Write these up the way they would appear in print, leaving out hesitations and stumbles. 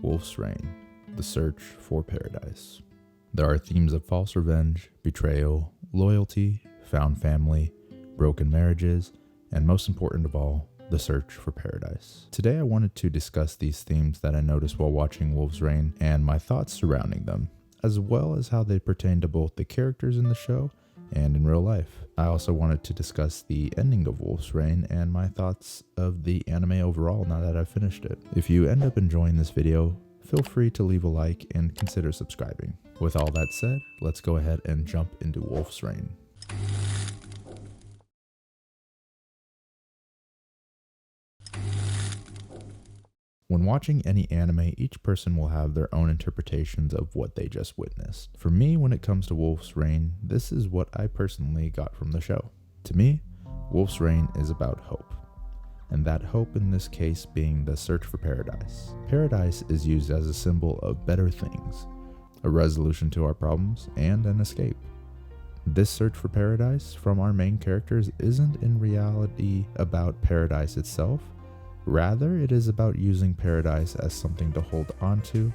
Wolf's Rain, The Search for Paradise. There are themes of false revenge, betrayal, loyalty, found family, broken marriages, and most important of all, the search for paradise. Today I wanted to discuss these themes that I noticed while watching Wolf's Rain and my thoughts surrounding them, as well as how they pertain to both the characters in the show and in real life. I also wanted to discuss the ending of Wolf's Rain and my thoughts of the anime overall now that I've finished it. If you end up enjoying this video, feel free to leave a like and consider subscribing. With all that said, let's go ahead and jump into Wolf's Rain. When watching any anime, each person will have their own interpretations of what they just witnessed. For me, when it comes to Wolf's Rain, this is what I personally got from the show. To me, Wolf's Rain is about hope, and that hope in this case being the search for paradise. Paradise is used as a symbol of better things, a resolution to our problems, and an escape. This search for paradise from our main characters isn't in reality about paradise itself. Rather, it is about using paradise as something to hold onto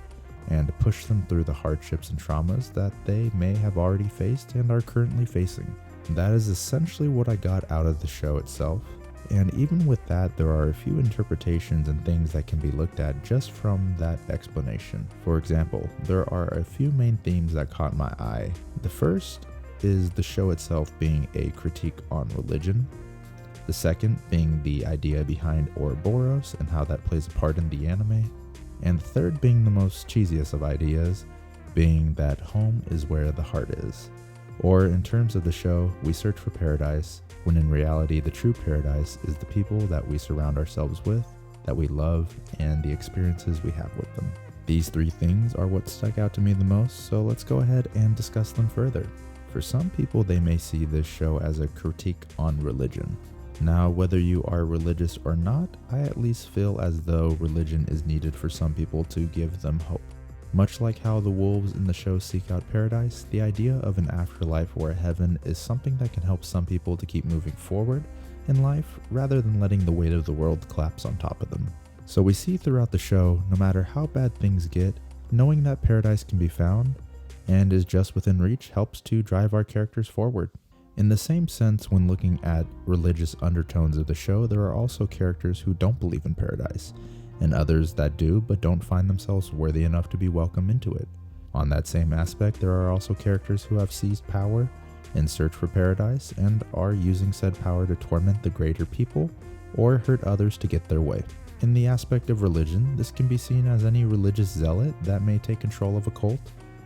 and to push them through the hardships and traumas that they may have already faced and are currently facing. That is essentially what I got out of the show itself. And even with that, there are a few interpretations and things that can be looked at just from that explanation. For example, there are a few main themes that caught my eye. The first is the show itself being a critique on religion. The second being the idea behind Ouroboros and how that plays a part in the anime. And the third being the most cheesiest of ideas, being that home is where the heart is. Or in terms of the show, we search for paradise, when in reality the true paradise is the people that we surround ourselves with, that we love, and the experiences we have with them. These three things are what stuck out to me the most, so let's go ahead and discuss them further. For some people, they may see this show as a critique on religion. Now, whether you are religious or not, I at least feel as though religion is needed for some people to give them hope. Much like how the wolves in the show seek out paradise, the idea of an afterlife or a heaven is something that can help some people to keep moving forward in life rather than letting the weight of the world collapse on top of them. So we see throughout the show, no matter how bad things get, knowing that paradise can be found and is just within reach helps to drive our characters forward. In the same sense, when looking at religious undertones of the show, there are also characters who don't believe in paradise, and others that do but don't find themselves worthy enough to be welcomed into it. On that same aspect, there are also characters who have seized power in search for paradise and are using said power to torment the greater people or hurt others to get their way. In the aspect of religion, this can be seen as any religious zealot that may take control of a cult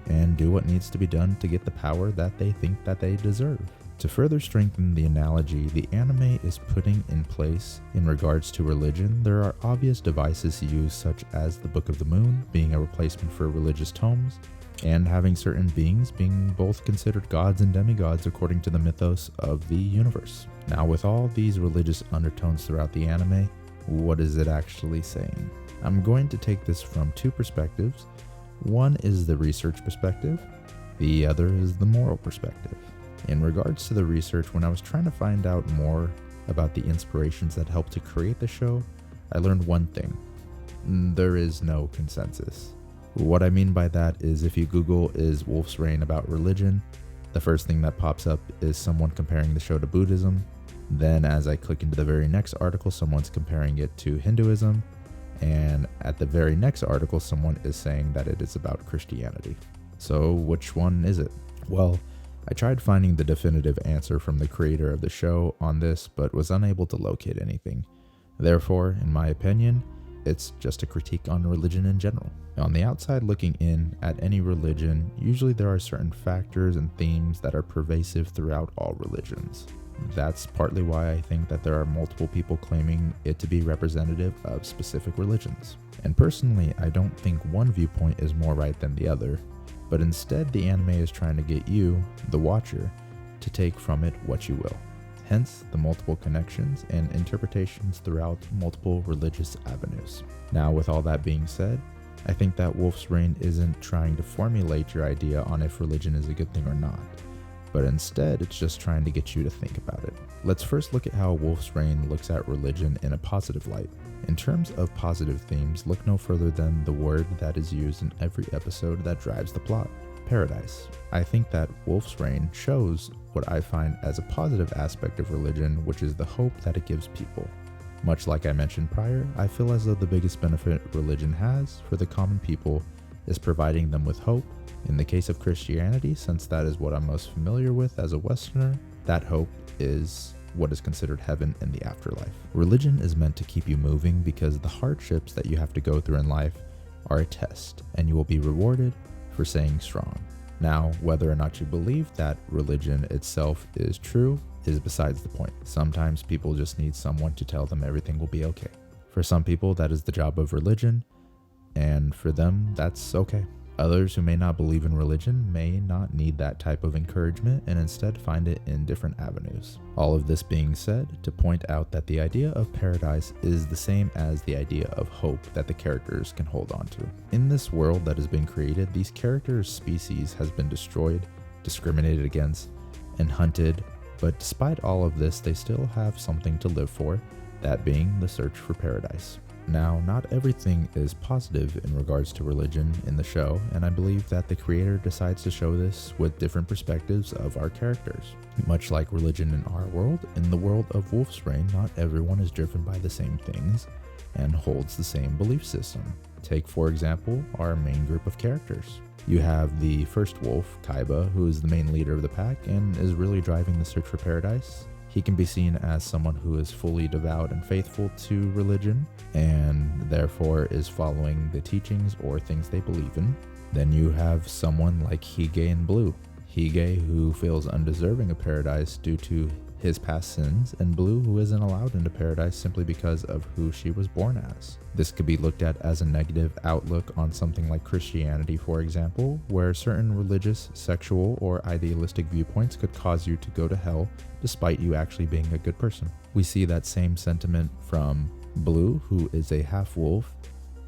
and do what needs to be done to get the power that they think that they deserve. To further strengthen the analogy the anime is putting in place in regards to religion, there are obvious devices used such as the Book of the Moon being a replacement for religious tomes, and having certain beings being both considered gods and demigods according to the mythos of the universe. Now, with all these religious undertones throughout the anime, what is it actually saying? I'm going to take this from two perspectives. One is the research perspective, the other is the moral perspective. In regards to the research, when I was trying to find out more about the inspirations that helped to create the show, I learned one thing. There is no consensus. What I mean by that is if you Google "is Wolf's Rain about religion?", the first thing that pops up is someone comparing the show to Buddhism. Then as I click into the very next article, someone's comparing it to Hinduism. And at the very next article, someone is saying that it is about Christianity. So which one is it? Well, I tried finding the definitive answer from the creator of the show on this, but was unable to locate anything. Therefore, in my opinion, it's just a critique on religion in general. On the outside looking in at any religion, usually there are certain factors and themes that are pervasive throughout all religions. That's partly why I think that there are multiple people claiming it to be representative of specific religions. And personally, I don't think one viewpoint is more right than the other. But instead, the anime is trying to get you, the watcher, to take from it what you will. Hence, the multiple connections and interpretations throughout multiple religious avenues. Now, with all that being said, I think that Wolf's Rain isn't trying to formulate your idea on if religion is a good thing or not, but instead it's just trying to get you to think about it. Let's first look at how Wolf's Rain looks at religion in a positive light. In terms of positive themes, look no further than the word that is used in every episode that drives the plot: paradise. I think that Wolf's Rain shows what I find as a positive aspect of religion, which is the hope that it gives people. Much like I mentioned prior, I feel as though the biggest benefit religion has for the common people is providing them with hope. In the case of Christianity, since that is what I'm most familiar with as a Westerner, that hope is what is considered heaven in the afterlife. Religion is meant to keep you moving because the hardships that you have to go through in life are a test, and you will be rewarded for staying strong. Now, whether or not you believe that religion itself is true is besides the point. Sometimes people just need someone to tell them everything will be okay. For some people, that is the job of religion, and for them, that's okay. Others who may not believe in religion may not need that type of encouragement and instead find it in different avenues. All of this being said, to point out that the idea of paradise is the same as the idea of hope that the characters can hold on to. In this world that has been created, these characters' species has been destroyed, discriminated against, and hunted, but despite all of this, they still have something to live for, that being the search for paradise. Now, not everything is positive in regards to religion in the show, and I believe that the creator decides to show this with different perspectives of our characters. Much like religion in our world, in the world of Wolf's Rain, not everyone is driven by the same things and holds the same belief system. Take, for example, our main group of characters. You have the first wolf, Kaiba, who is the main leader of the pack and is really driving the search for paradise. He can be seen as someone who is fully devout and faithful to religion, and therefore is following the teachings or things they believe in. Then you have someone like Hige and Blue. Hige, who feels undeserving of paradise due to his past sins, and Blue, who isn't allowed into paradise simply because of who she was born as. This could be looked at as a negative outlook on something like Christianity, for example, where certain religious, sexual, or idealistic viewpoints could cause you to go to hell despite you actually being a good person. We see that same sentiment from Blue, who is a half-wolf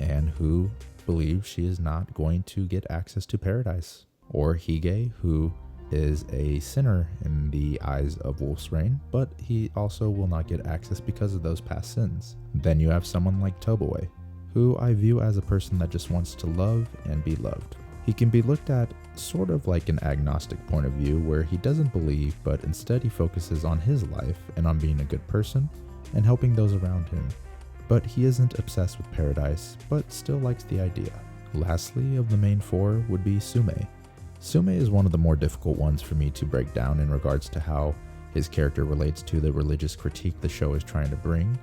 and who believes she is not going to get access to paradise, or Hige, who is a sinner in the eyes of Wolf's Rain, but he also will not get access because of those past sins. Then you have someone like Toboe, who I view as a person that just wants to love and be loved. He can be looked at sort of like an agnostic point of view where he doesn't believe, but instead he focuses on his life and on being a good person and helping those around him. But he isn't obsessed with paradise, but still likes the idea. Lastly, of the main four would be Sume. Sume is one of the more difficult ones for me to break down in regards to how his character relates to the religious critique the show is trying to bring.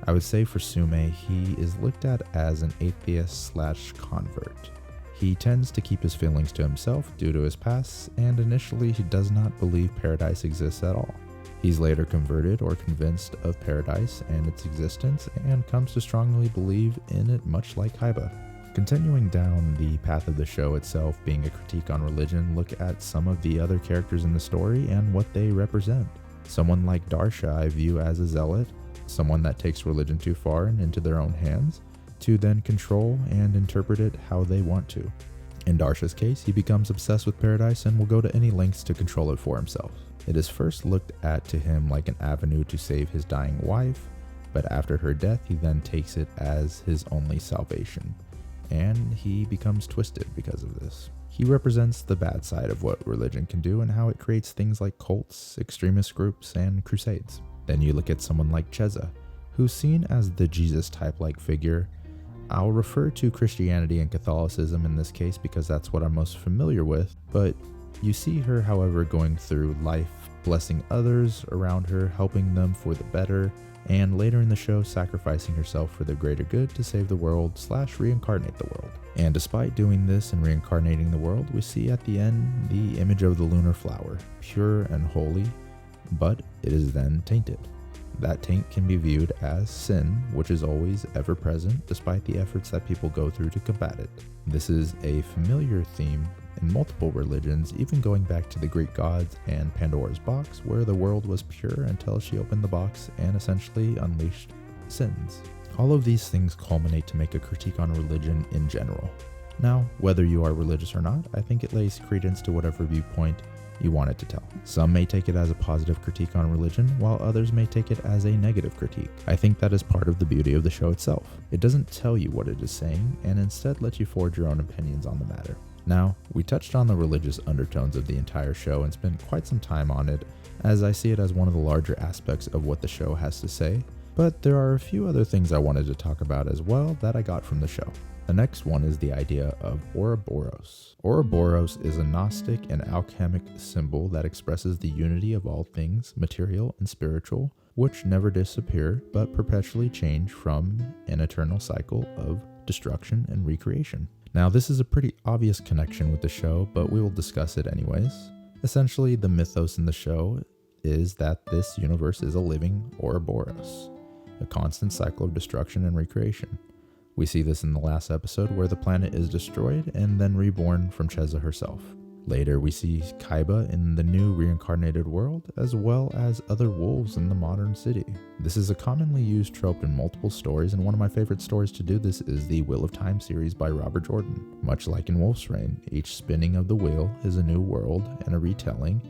I would say for Sume, he is looked at as an atheist/convert. He tends to keep his feelings to himself due to his past, and initially he does not believe paradise exists at all. He's later converted or convinced of paradise and its existence, and comes to strongly believe in it, much like Kaiba. Continuing down the path of the show itself being a critique on religion, look at some of the other characters in the story and what they represent. Someone like Darsha I view as a zealot, someone that takes religion too far and into their own hands, to then control and interpret it how they want to. In Darsha's case, he becomes obsessed with paradise and will go to any lengths to control it for himself. It is first looked at to him like an avenue to save his dying wife, but after her death he then takes it as his only salvation, and he becomes twisted because of this. He represents the bad side of what religion can do and how it creates things like cults, extremist groups, and crusades. Then you look at someone like Cheza, who's seen as the Jesus-type-like figure. I'll refer to Christianity and Catholicism in this case because that's what I'm most familiar with, but you see her, however, going through life, blessing others around her, helping them for the better, and later in the show sacrificing herself for the greater good to save the world / reincarnate the world. And despite doing this and reincarnating the world, we see at the end the image of the lunar flower, pure and holy, but it is then tainted. That taint can be viewed as sin, which is always ever present despite the efforts that people go through to combat it. This is a familiar theme in multiple religions, even going back to the Greek gods and Pandora's box, where the world was pure until she opened the box and essentially unleashed sins. All of these things culminate to make a critique on religion in general. Now, whether you are religious or not, I think it lays credence to whatever viewpoint you want it to tell. Some may take it as a positive critique on religion, while others may take it as a negative critique. I think that is part of the beauty of the show itself. It doesn't tell you what it is saying, and instead lets you forge your own opinions on the matter. Now, we touched on the religious undertones of the entire show and spent quite some time on it, as I see it as one of the larger aspects of what the show has to say, but there are a few other things I wanted to talk about as well that I got from the show. The next one is the idea of Ouroboros. Ouroboros is a Gnostic and alchemic symbol that expresses the unity of all things material and spiritual, which never disappear but perpetually change from an eternal cycle of destruction and recreation. Now, this is a pretty obvious connection with the show, but we will discuss it anyways. Essentially, the mythos in the show is that this universe is a living Ouroboros, a constant cycle of destruction and recreation. We see this in the last episode where the planet is destroyed and then reborn from Cheza herself. Later, we see Kaiba in the new reincarnated world, as well as other wolves in the modern city. This is a commonly used trope in multiple stories, and one of my favorite stories to do this is the Wheel of Time series by Robert Jordan. Much like in Wolf's Rain, each spinning of the wheel is a new world and a retelling,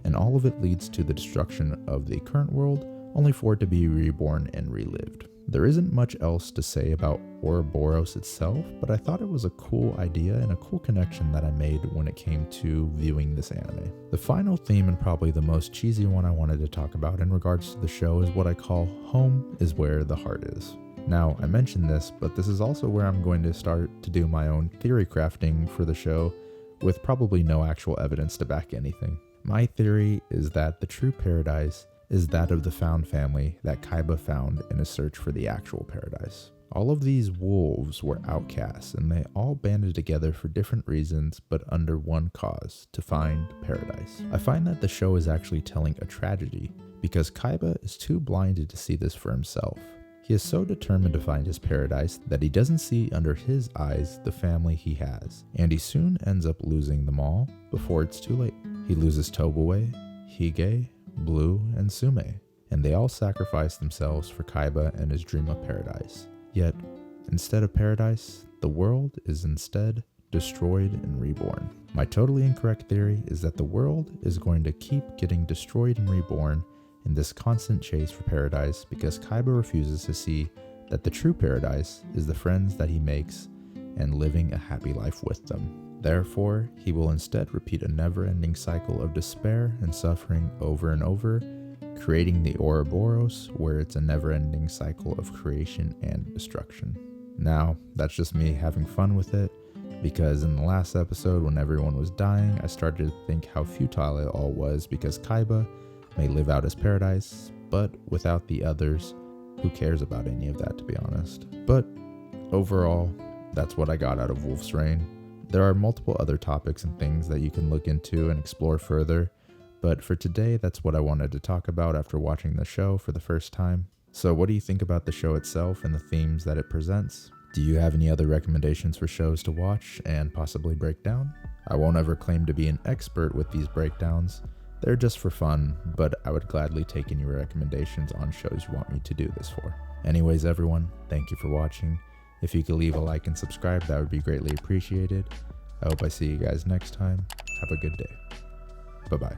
and all of it leads to the destruction of the current world, only for it to be reborn and relived. There isn't much else to say about Ouroboros itself, but I thought it was a cool idea and a cool connection that I made when it came to viewing this anime. The final theme, and probably the most cheesy one I wanted to talk about in regards to the show, is what I call home is where the heart is. Now, I mentioned this, but this is also where I'm going to start to do my own theory crafting for the show, with probably no actual evidence to back anything. My theory is that the true paradise is that of the found family that Kaiba found in his search for the actual paradise. All of these wolves were outcasts, and they all banded together for different reasons, but under one cause: to find paradise. I find that the show is actually telling a tragedy, because Kaiba is too blinded to see this for himself. He is so determined to find his paradise that he doesn't see under his eyes the family he has, and he soon ends up losing them all before it's too late. He loses Tobue, Hige, Blue, and Sume, and they all sacrifice themselves for Kaiba and his dream of paradise. Yet, instead of paradise, the world is instead destroyed and reborn. My totally incorrect theory is that the world is going to keep getting destroyed and reborn in this constant chase for paradise because Kaiba refuses to see that the true paradise is the friends that he makes and living a happy life with them. Therefore, he will instead repeat a never-ending cycle of despair and suffering over and over, creating the Ouroboros, where it's a never-ending cycle of creation and destruction. Now, that's just me having fun with it, because in the last episode, when everyone was dying, I started to think how futile it all was, because Kaiba may live out his paradise, but without the others, who cares about any of that, to be honest? But overall, that's what I got out of Wolf's Rain. There are multiple other topics and things that you can look into and explore further, but for today, that's what I wanted to talk about after watching the show for the first time. So what do you think about the show itself and the themes that it presents? Do you have any other recommendations for shows to watch and possibly break down? I won't ever claim to be an expert with these breakdowns. They're just for fun, but I would gladly take any recommendations on shows you want me to do this for. Anyways, everyone, thank you for watching. If you could leave a like and subscribe, that would be greatly appreciated. I hope I see you guys next time. Have a good day. Bye-bye.